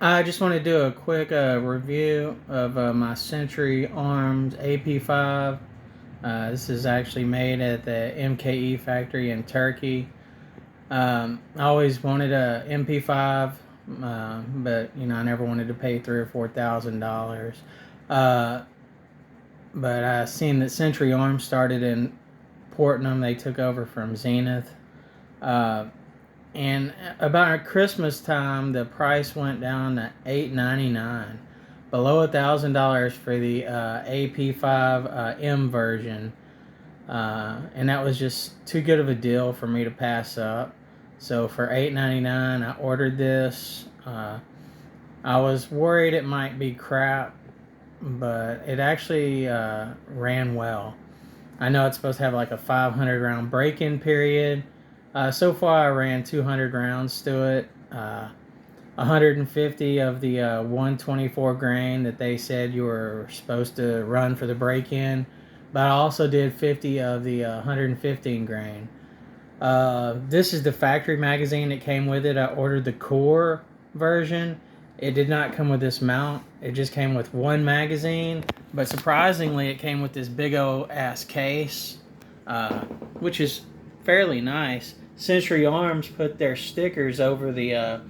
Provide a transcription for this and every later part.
I just want to do a quick review of my Century Arms AP5. This is actually made at the MKE factory in Turkey. I always wanted a MP5, but I never wanted to pay $3,000 or $4,000. Uh, but I seen that Century Arms started in Portland. They took over from Zenith. Uh, And about Christmas time, the price went down to $899, below $1,000 for the AP5M version, and that was just too good of a deal for me to pass up. So for $899, I ordered this. I was worried it might be crap, but it actually ran well. I know it's supposed to have like a 500 round break-in period. So far, I ran 200 rounds to it. 150 of the 124 grain that they said you were supposed to run for the break-in, but I also did 50 of the 115 grain. This is the factory magazine that came with it. I ordered the core version. It did not come with this mount. It just came with one magazine, but surprisingly, it came with this big old ass case, which is fairly nice. Century Arms put their stickers over the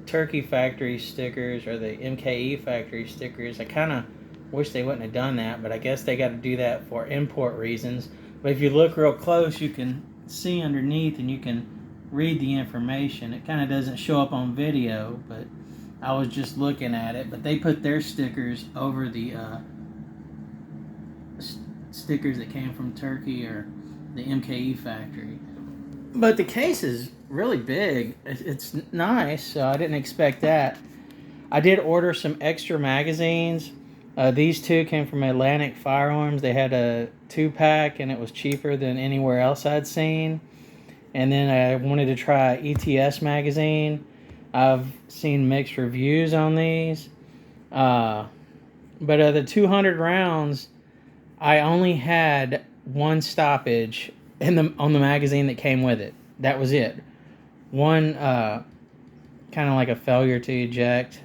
Turkey factory stickers or the MKE factory stickers. I kind of wish they wouldn't have done that, but I guess they got to do that for import reasons. But if you look real close, you can see underneath and you can read the information. It kind of doesn't show up on video, but I was just looking at it. But they put their stickers over the stickers that came from Turkey or the MKE factory. But the case is really big. It's nice, so I didn't expect that. I did order some extra magazines. These two came from Atlantic Firearms. They had a 2-pack, and it was cheaper than anywhere else I'd seen. And then I wanted to try ETS magazine. I've seen mixed reviews on these. But the 200 rounds, I only had one stoppage on the magazine that came with it. That was it. One kind of like a failure to eject,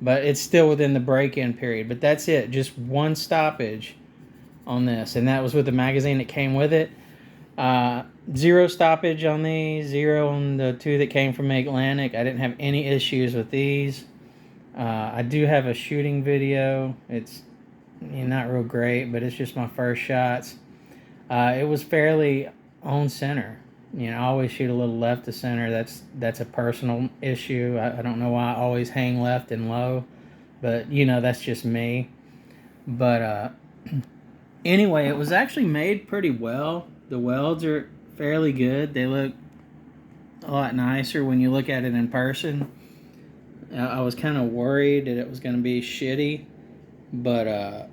but it's still within the break-in period. But that's it. Just one stoppage on this, and that was with the magazine that came with it. Zero stoppage on these. Zero on the two that came from Atlantic. I didn't have any issues with these. I do have a shooting video. It's not real great, but it's just my first shots. It was fairly on center. I always shoot a little left to center. That's a personal issue. I don't know why I always hang left and low, but that's just me. But anyway, it was actually made pretty well. The welds are fairly good. They look a lot nicer when you look at it in person. I was kind of worried that it was going to be shitty, but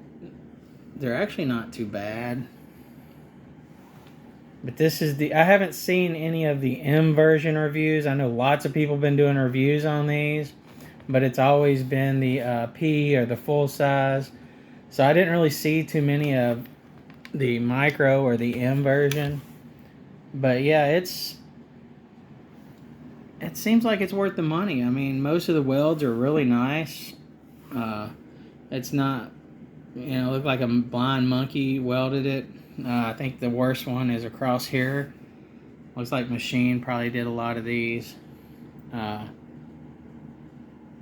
they're actually not too bad. But this is I haven't seen any of the M version reviews. I know lots of people have been doing reviews on these, but it's always been the P or the full size. So I didn't really see too many of the micro or the M version. But yeah, it seems like it's worth the money. I mean, most of the welds are really nice. It's not, look like a blind monkey welded it. I think the worst one is across here. Looks like Machine probably did a lot of these. They're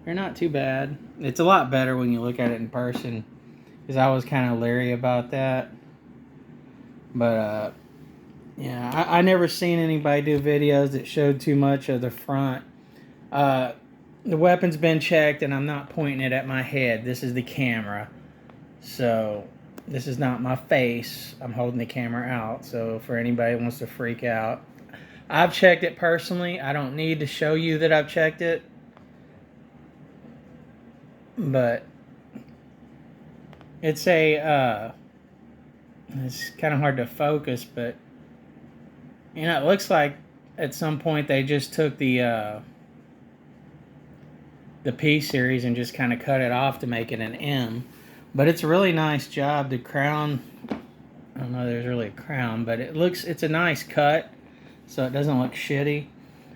not too bad. It's a lot better when you look at it in person, because I was kind of leery about that. But yeah, I never seen anybody do videos that showed too much of the front. The weapon's been checked, and I'm not pointing it at my head. This is the camera. So this is not my face. I'm holding the camera out. So for anybody who wants to freak out, I've checked it personally. I don't need to show you that I've checked it. But it's it's kind of hard to focus, but it looks like at some point they just took the P series and just kind of cut it off to make it an M. But it's a really nice job. The crown, I don't know if there's really a crown, but it's a nice cut, so it doesn't look shitty. I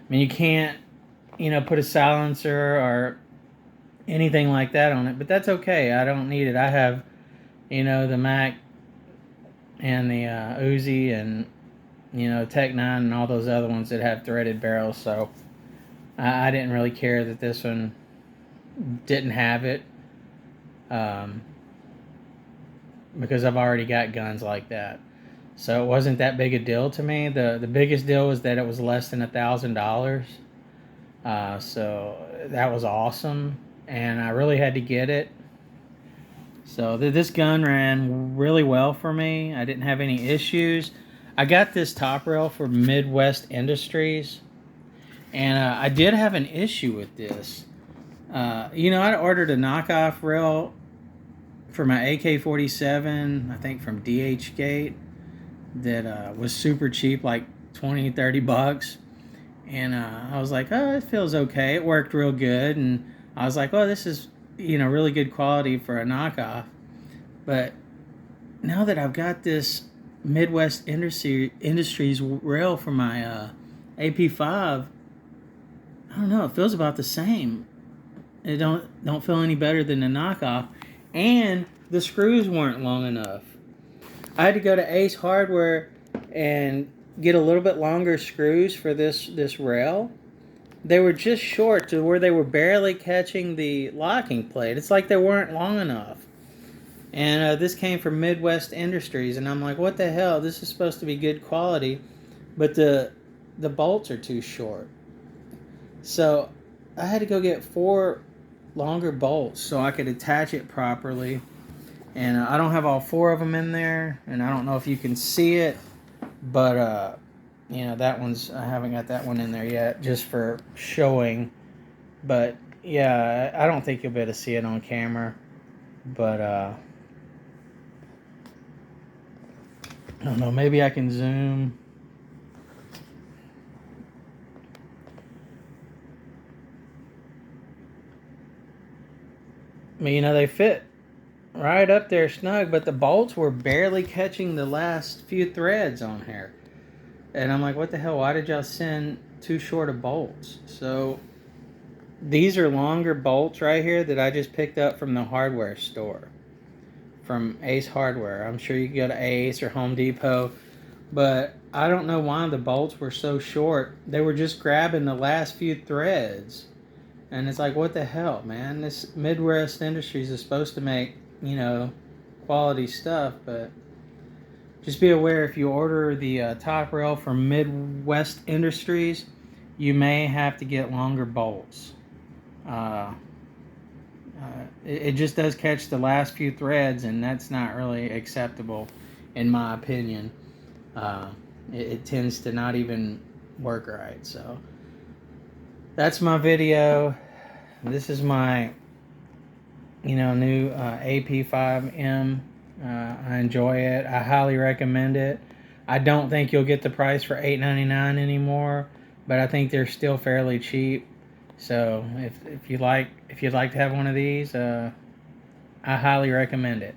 mean, you can't, put a silencer or anything like that on it, but that's okay. I don't need it. I have, the Mac and the Uzi and, Tech 9 and all those other ones that have threaded barrels, so I didn't really care that this one didn't have it, because I've already got guns like that. So it wasn't that big a deal to me. The biggest deal was that it was less than $1,000. So that was awesome, and I really had to get it. So this gun ran really well for me. I didn't have any issues. I got this top rail from Midwest Industries, and I did have an issue with this. I ordered a knockoff rail for my AK-47, I think from DH Gate, that was super cheap, like 20, 30 bucks. And I was like, oh, it feels okay. It worked real good. And I was like, oh, this is, really good quality for a knockoff. But now that I've got this Midwest Industries rail for my AP5, I don't know, it feels about the same. It don't feel any better than the knockoff. And the screws weren't long enough. I had to go to Ace Hardware and get a little bit longer screws for this rail. They were just short to where they were barely catching the locking plate. It's like they weren't long enough. And this came from Midwest Industries, and I'm like, what the hell? This is supposed to be good quality, but the bolts are too short. So I had to go get 4 longer bolts so I could attach it properly. And I don't have all 4 of them in there, and I don't know if you can see it, but that one's, I haven't got that one in there yet, just for showing. But yeah, I don't think you'll be able to see it on camera, but I don't know, maybe I can zoom. I mean, they fit right up there snug, but the bolts were barely catching the last few threads on here. And I'm like, what the hell? Why did y'all send too short of bolts? So these are longer bolts right here that I just picked up from the hardware store, from Ace Hardware. I'm sure you can go to Ace or Home Depot, but I don't know why the bolts were so short. They were just grabbing the last few threads. And it's like, what the hell, man? This Midwest Industries is supposed to make, quality stuff, but just be aware, if you order the top rail from Midwest Industries, you may have to get longer bolts. It just does catch the last few threads, and that's not really acceptable, in my opinion. It tends to not even work right. So that's my video. This is my new AP5-M. I enjoy it. I highly recommend it. I don't think you'll get the price for $8.99 anymore, but I think they're still fairly cheap. So if you'd like to have one of these, I highly recommend it.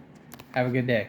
Have a good day.